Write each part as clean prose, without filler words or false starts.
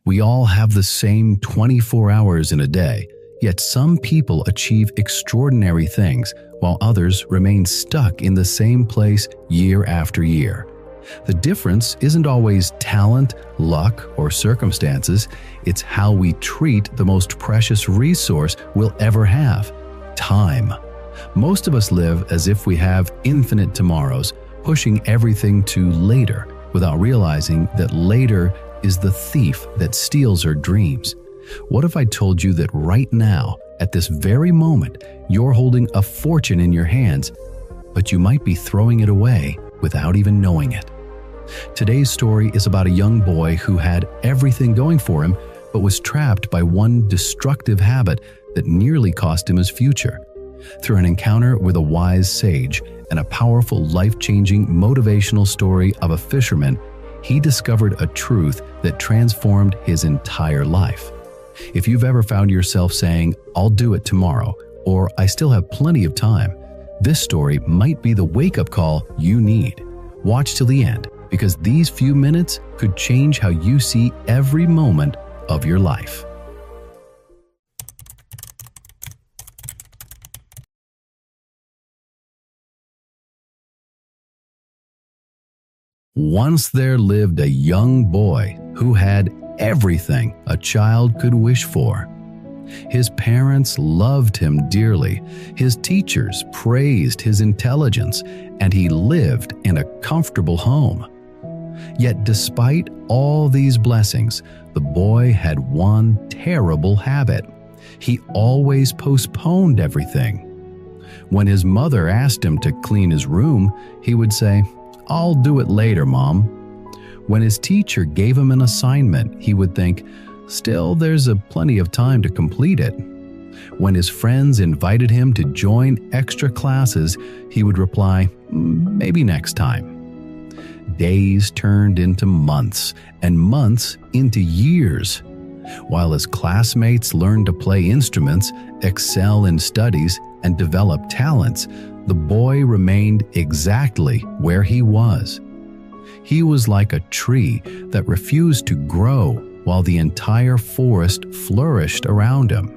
We all have the same 24 hours in a day, yet some people achieve extraordinary things while others remain stuck in the same place year after year. The difference isn't always talent, luck, or circumstances. It's how we treat the most precious resource we'll ever have: time. Most of us live as if we have infinite tomorrows, pushing everything to later without realizing that later is the thief that steals our dreams. What if I told you that right now, at this very moment, you're holding a fortune in your hands, but you might be throwing it away without even knowing it? Today's story is about a young boy who had everything going for him, but was trapped by one destructive habit that nearly cost him his future. Through an encounter with a wise sage and a powerful, life-changing motivational story of a fisherman, he discovered a truth that transformed his entire life. If you've ever found yourself saying, "I'll do it tomorrow," or "I still have plenty of time," this story might be the wake-up call you need. Watch till the end, because these few minutes could change how you see every moment of your life. Once there lived a young boy who had everything a child could wish for. His parents loved him dearly, his teachers praised his intelligence, and he lived in a comfortable home. Yet despite all these blessings, the boy had one terrible habit. He always postponed everything. When his mother asked him to clean his room, he would say, "I'll do it later, Mom." When his teacher gave him an assignment, he would think, "Still, there's plenty of time to complete it." When his friends invited him to join extra classes, he would reply, "Maybe next time." Days turned into months, and months into years. While his classmates learned to play instruments, excel in studies, and develop talents, the boy remained exactly where he was. He was like a tree that refused to grow while the entire forest flourished around him.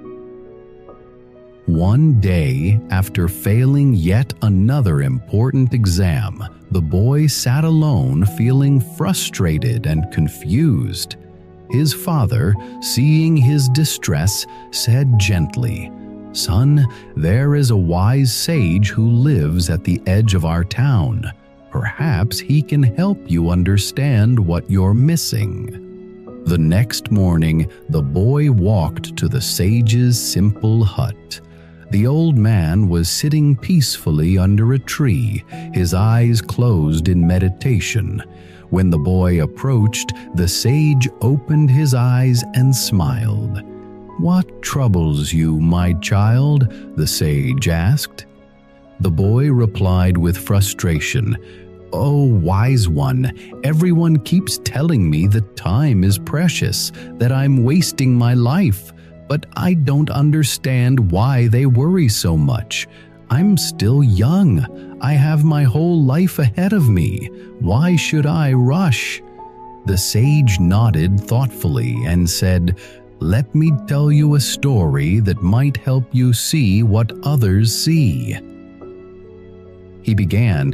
One day, after failing yet another important exam, the boy sat alone feeling frustrated and confused. His father, seeing his distress, said gently, "Son, there is a wise sage who lives at the edge of our town. Perhaps he can help you understand what you're missing." The next morning, the boy walked to the sage's simple hut. The old man was sitting peacefully under a tree, his eyes closed in meditation. When the boy approached, the sage opened his eyes and smiled. "What troubles you, my child?" the sage asked. The boy replied with frustration, "Oh, wise one, everyone keeps telling me that time is precious, that I'm wasting my life, but I don't understand why they worry so much. I'm still young. I have my whole life ahead of me. Why should I rush?" The sage nodded thoughtfully and said, "Let me tell you a story that might help you see what others see." He began,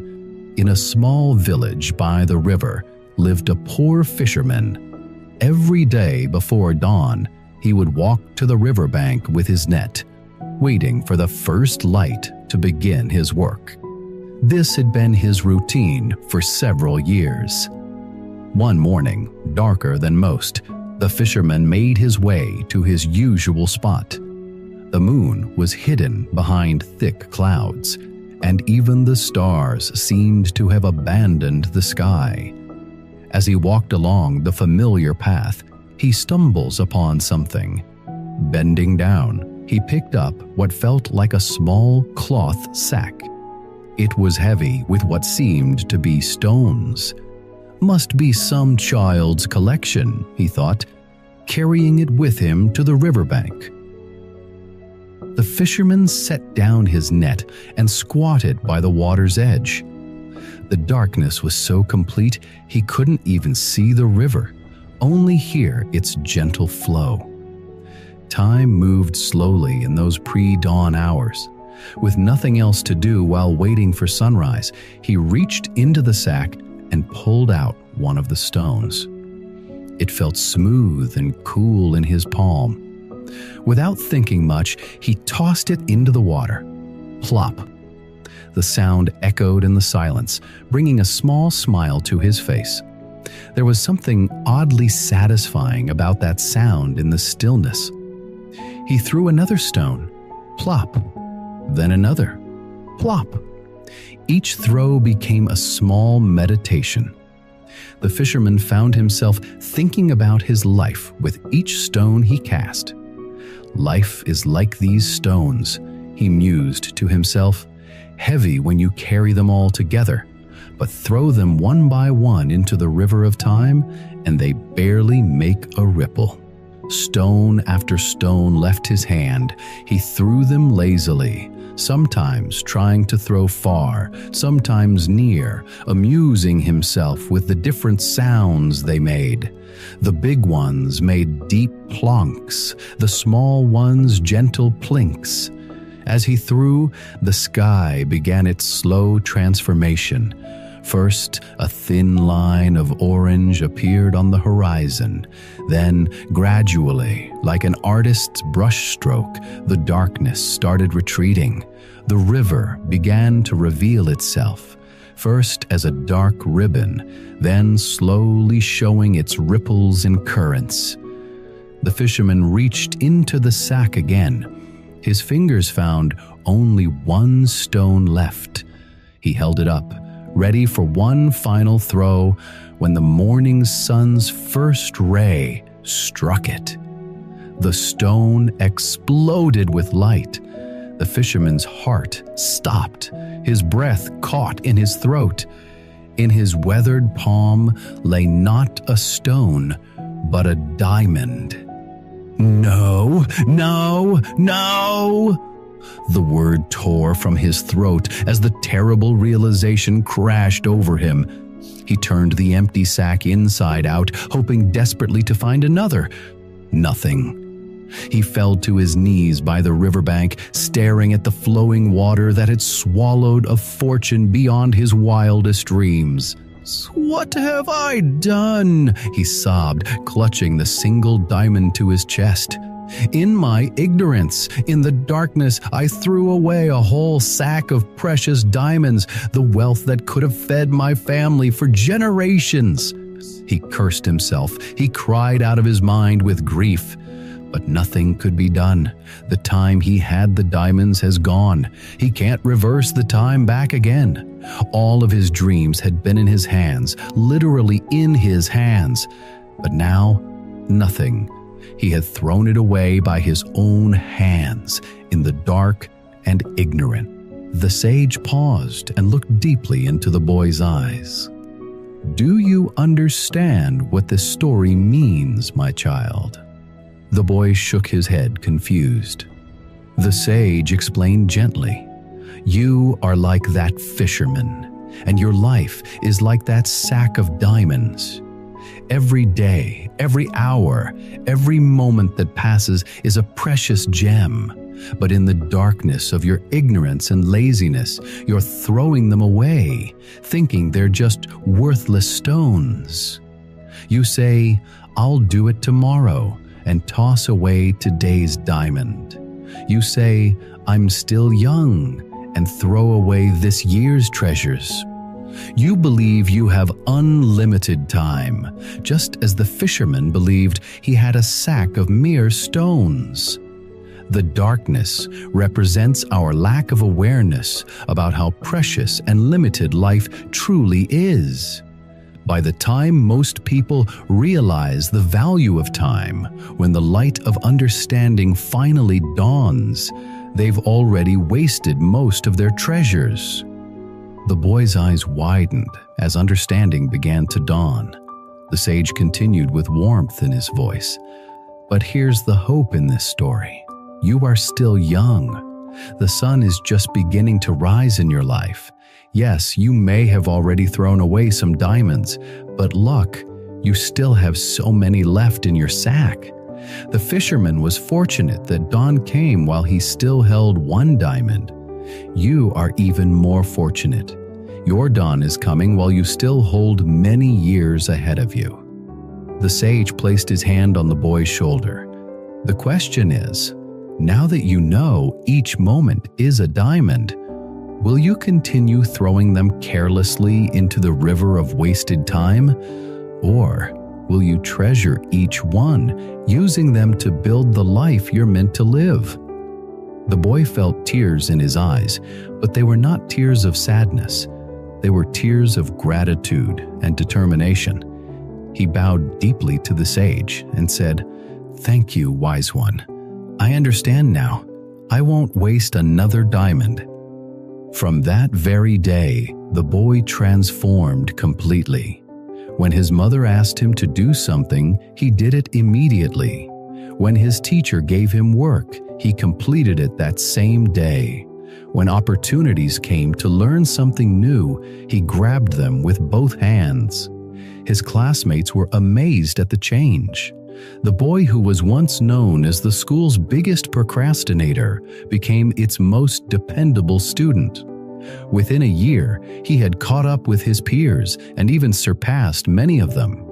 "In a small village by the river lived a poor fisherman. Every day before dawn, he would walk to the riverbank with his net, waiting for the first light to begin his work. This had been his routine for several years. One morning, darker than most, the fisherman made his way to his usual spot. The moon was hidden behind thick clouds, and even the stars seemed to have abandoned the sky. As he walked along the familiar path, he stumbles upon something. Bending down, he picked up what felt like a small cloth sack. It was heavy with what seemed to be stones. Must be some child's collection, he thought, carrying it with him to the riverbank. The fisherman set down his net and squatted by the water's edge. The darkness was so complete he couldn't even see the river. only hear its gentle flow. Time moved slowly in those pre-dawn hours. With nothing else to do while waiting for sunrise, he reached into the sack and pulled out one of the stones. It felt smooth and cool in his palm. Without thinking much, he tossed it into the water. Plop! The sound echoed in the silence, bringing a small smile to his face. There was something oddly satisfying about that sound in the stillness. He threw another stone. Plop! Then another. Plop! Each throw became a small meditation. The fisherman found himself thinking about his life with each stone he cast. Life is like these stones, he mused to himself, heavy when you carry them all together, but throw them one by one into the river of time, and they barely make a ripple. Stone after stone left his hand. He threw them lazily, sometimes trying to throw far, sometimes near, amusing himself with the different sounds they made. The big ones made deep plonks, the small ones gentle plinks. As he threw, the sky began its slow transformation. First, a thin line of orange appeared on the horizon. Then, gradually, like an artist's brushstroke, the darkness started retreating. The river began to reveal itself, first as a dark ribbon, then slowly showing its ripples and currents. The fisherman reached into the sack again. His fingers found only one stone left. He held it up, ready for one final throw, when the morning sun's first ray struck it. The stone exploded with light. The fisherman's heart stopped. His breath caught in his throat. In his weathered palm lay not a stone, but a diamond. No, no, no! The word tore from his throat as the terrible realization crashed over him. He turned the empty sack inside out, hoping desperately to find another. Nothing. He fell to his knees by the riverbank, staring at the flowing water that had swallowed a fortune beyond his wildest dreams. "What have I done?" he sobbed, clutching the single diamond to his chest. "In my ignorance, in the darkness, I threw away a whole sack of precious diamonds, the wealth that could have fed my family for generations." He cursed himself. He cried out of his mind with grief. But nothing could be done. The time he had the diamonds has gone. He can't reverse the time back again. All of his dreams had been in his hands, literally in his hands. But now, nothing. He had thrown it away by his own hands, in the dark and ignorant. The sage paused and looked deeply into the boy's eyes. "Do you understand what this story means, my child?" The boy shook his head, confused. The sage explained gently, "You are like that fisherman, and your life is like that sack of diamonds. Every day, every hour, every moment that passes is a precious gem, but in the darkness of your ignorance and laziness, you're throwing them away, thinking they're just worthless stones. You say, 'I'll do it tomorrow,' and toss away today's diamond. You say, 'I'm still young,' and throw away this year's treasures. You believe you have unlimited time, just as the fisherman believed he had a sack of mere stones. The darkness represents our lack of awareness about how precious and limited life truly is. By the time most people realize the value of time, when the light of understanding finally dawns, they've already wasted most of their treasures." The boy's eyes widened as understanding began to dawn. The sage continued with warmth in his voice, "But here's the hope in this story. You are still young. The sun is just beginning to rise in your life. Yes, you may have already thrown away some diamonds, but luck, You still have so many left in your sack. The fisherman was fortunate that dawn came while he still held one diamond. You are even more fortunate. Your dawn is coming while you still hold many years ahead of you. The sage placed his hand on the boy's shoulder. The question is, now that you know each moment is a diamond, will you continue throwing them carelessly into the river of wasted time? Or will you treasure each one, using them to build the life you're meant to live? The boy felt tears in his eyes, but they were not tears of sadness. They were tears of gratitude and determination. He bowed deeply to the sage and said, "Thank you, wise one. I understand now. I won't waste another diamond." From that very day, the boy transformed completely. When his mother asked him to do something, he did it immediately. When his teacher gave him work, he completed it that same day. When opportunities came to learn something new, he grabbed them with both hands. His classmates were amazed at the change. The boy who was once known as the school's biggest procrastinator became its most dependable student. Within a year, he had caught up with his peers and even surpassed many of them.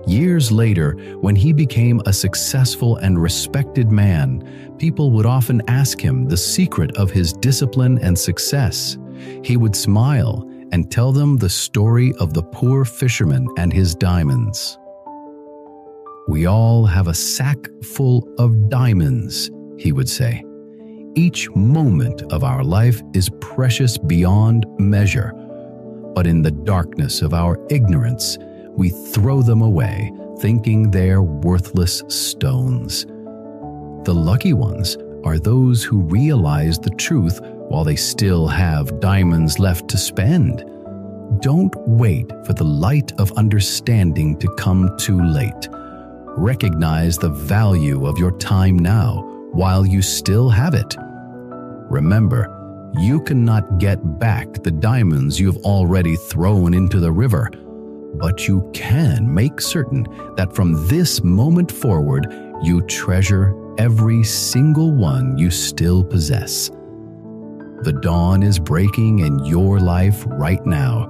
Years later, when he became a successful and respected man, people would often ask him the secret of his discipline and success. He would smile and tell them the story of the poor fisherman and his diamonds. "We all have a sack full of diamonds," he would say. "Each moment of our life is precious beyond measure, but in the darkness of our ignorance, we throw them away, thinking they're worthless stones. The lucky ones are those who realize the truth while they still have diamonds left to spend. Don't wait for the light of understanding to come too late. Recognize the value of your time now while you still have it. Remember, you cannot get back the diamonds you've already thrown into the river, but you can make certain that from this moment forward, you treasure every single one you still possess. The dawn is breaking in your life right now.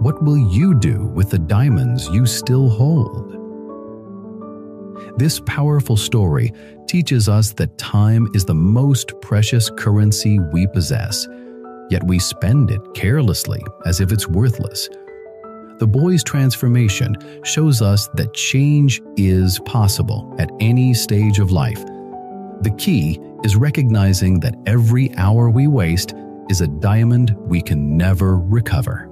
What will you do with the diamonds you still hold?" This powerful story teaches us that time is the most precious currency we possess, yet we spend it carelessly as if it's worthless. The boy's transformation shows us that change is possible at any stage of life. The key is recognizing that every hour we waste is a diamond we can never recover.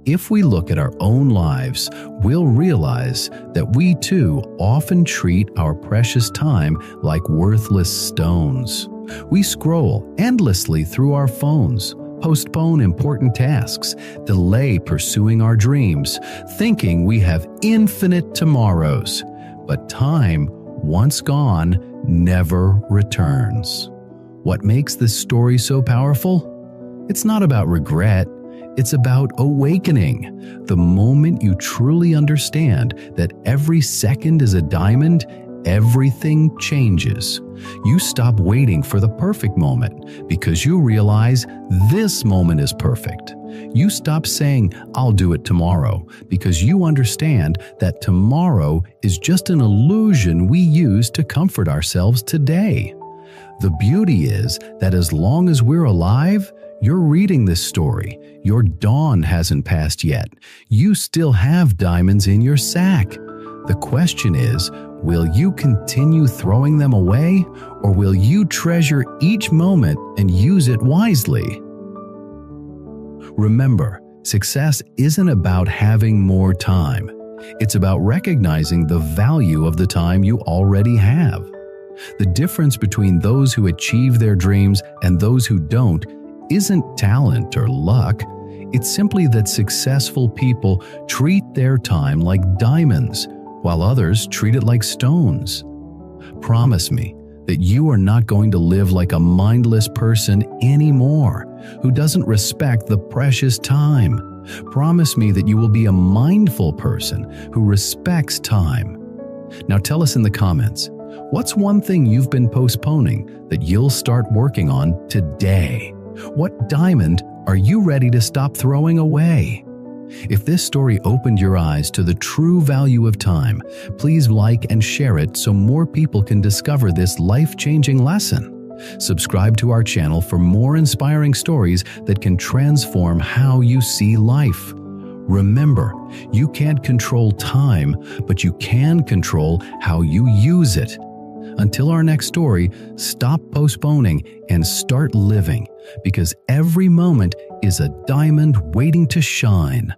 If we look at our own lives, we'll realize that we too often treat our precious time like worthless stones. We scroll endlessly through our phones, postpone important tasks, delay pursuing our dreams, thinking we have infinite tomorrows. But time, once gone, never returns. What makes this story so powerful? It's not about regret. It's about awakening. The moment you truly understand that every second is a diamond, everything changes. You stop waiting for the perfect moment because you realize this moment is perfect. You stop saying, "I'll do it tomorrow," because you understand that tomorrow is just an illusion we use to comfort ourselves today. The beauty is that as long as we're alive, you're reading this story. Your dawn hasn't passed yet. You still have diamonds in your sack. The question is, will you continue throwing them away, or will you treasure each moment and use it wisely? Remember, success isn't about having more time. It's about recognizing the value of the time you already have. The difference between those who achieve their dreams and those who don't isn't talent or luck. It's simply that successful people treat their time like diamonds, while others treat it like stones. Promise me that you are not going to live like a mindless person anymore, who doesn't respect the precious time. Promise me that you will be a mindful person who respects time. Now tell us in the comments, what's one thing you've been postponing that you'll start working on today? What diamond are you ready to stop throwing away? If this story opened your eyes to the true value of time, please like and share it so more people can discover this life-changing lesson. Subscribe to our channel for more inspiring stories that can transform how you see life. Remember, you can't control time, but you can control how you use it. Until our next story, stop postponing and start living, because every moment is a diamond waiting to shine.